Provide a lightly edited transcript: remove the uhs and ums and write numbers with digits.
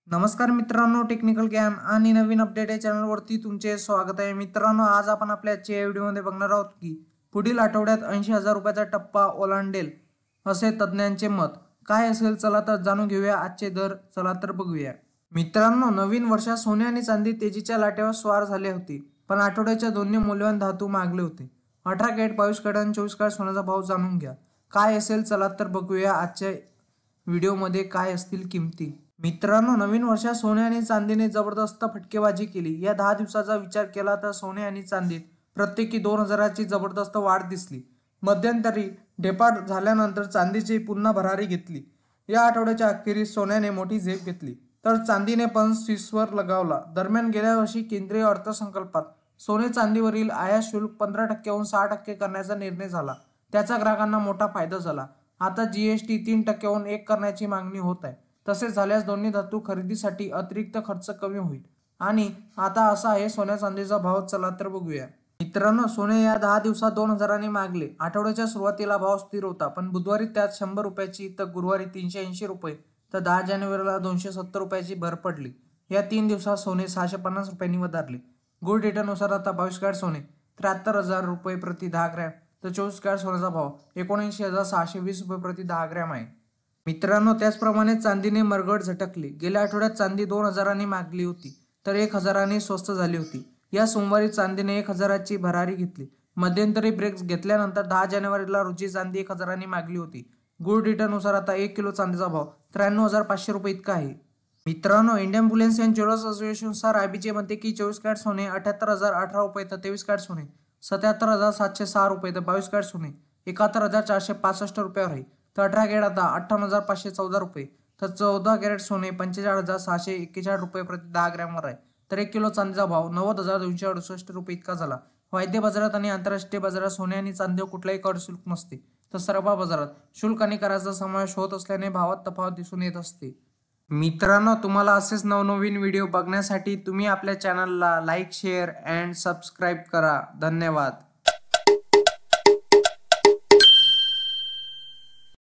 नमस्कार मित्रांनो, टेक्निकल ज्ञान आणि नवीन अपडेट या चॅनलवरती तुमचे स्वागत आहे. मित्रांनो, आज आपण आपल्या आजच्या व्हिडिओमध्ये बघणार आहोत की पुढील आठवड्यात 80,000 रुपयाचा टप्पा ओलांडेल असे तज्ज्ञांचे मत. काय असेल, चला तर जाणून घेऊया आजचे दर. चला तर बघूया. मित्रांनो, नवीन वर्षात सोने आणि चांदी तेजीच्या लाटेवर स्वार झाले होते, पण आठवड्याच्या दोन्ही मौल्यवान धातू मागले होते. 18 कॅरेट, 22 कॅरेट आणि 24 कॅरेट सोन्याचा भाव जाणून घ्या. काय असेल, चला तर बघूया आजच्या व्हिडिओमध्ये काय असतील किमती. मित्रांनो, नवीन वर्षात सोने आणि चांदीने जबरदस्त फटकेबाजी केली. या 10 दिवसाचा विचार केला तर सोने आणि चांदीत प्रत्येकी 2,000ची जबरदस्त वाढ दिसली. मध्यंतरी ढेपाट झाल्यानंतर चांदीची पुन्हा भरारी घेतली. या आठवड्याच्या अखेरीस सोन्याने मोठी झेप घेतली, तर चांदीने पण शीर्षवर लगावला. दरम्यान, गेल्या वर्षी केंद्रीय अर्थसंकल्पात सोने चांदीवरील आयात शुल्क 15%हून 6% करण्याचा निर्णय झाला. त्याचा ग्राहकांना मोठा फायदा झाला. आता जीएसटी 3%हून 1 करण्याची मागणी होत आहे. तसे झाल्यास दोन्ही धातू खरेदीसाठी अतिरिक्त खर्च कमी होईल. आणि आता असा आहे सोन्या चांदीचा भाव. चला तर बघूया. मित्रांनो, सोने या 10 दिवसात 2,000नी मागले. आठवड्याच्या सुरुवातीला भाव स्थिर होता, पण बुधवारी त्यात 100 रुपयाची, तर गुरुवारी 380 रुपये, तर 10 जानेवारीला 270 रुपयाची भर पडली. या 3 दिवसात सोने 650 रुपयांनी वधारले. गोल्ड डेटानुसार आता 22 कॅरेट सोने 73,000 रुपये प्रति 10 ग्रॅम, तर 24 कॅरेट सोन्याचा भाव 79,620 रुपये प्रति 10 ग्रॅम आहे. मित्रांनो, त्याचप्रमाणे चांदीने मरगळ झटकली. गेल्या आठवड्यात चांदी 2,000नी मागली होती, तर 1,000नी स्वस्त झाली होती. या सोमवारी चांदीने 1,000ची भरारी घेतली. मध्यंतरी ब्रेक घेतल्यानंतर 10 जानेवारीला रोजी चांदी 1,000नी मागली होती. गोल्ड डेटानुसार आता 1 किलो चांदीचा भाव 93,500 रुपये इतका आहे. मित्रांनो, इंडियन बुलियन अँड ज्वेलर्स असोसिएशननुसार आयबीचे म्हणते की 24 कॅरेट सोने 78,018 रुपये, तर 23 कॅरेट सोने 77,706 रुपये, तर 22 कॅरेट सोने 71,465 रुपयावर आहे. तर 18 कॅरेट आता 58,514 रुपये, तर 14 कॅरेट सोने 45,641 रुपये प्रति 10 ग्रॅमवर आहे. तर 1 किलो चांदीचा भाव 90,268 रुपये इतका झाला. वायदे बाजारात आणि आंतरराष्ट्रीय बाजारात सोने आणि चांदीवर कुठलाही कर शुल्क नसते, तर सर्व बाजारात शुल्क आणि कराचा समावेश होत असल्याने भावात तफावत दिसून येत असते. मित्रांनो, तुम्हाला असेच नवनवीन व्हिडिओ बघण्यासाठी तुम्ही आपल्या चॅनलला लाईक, शेअर अँड सबस्क्राईब करा. धन्यवाद.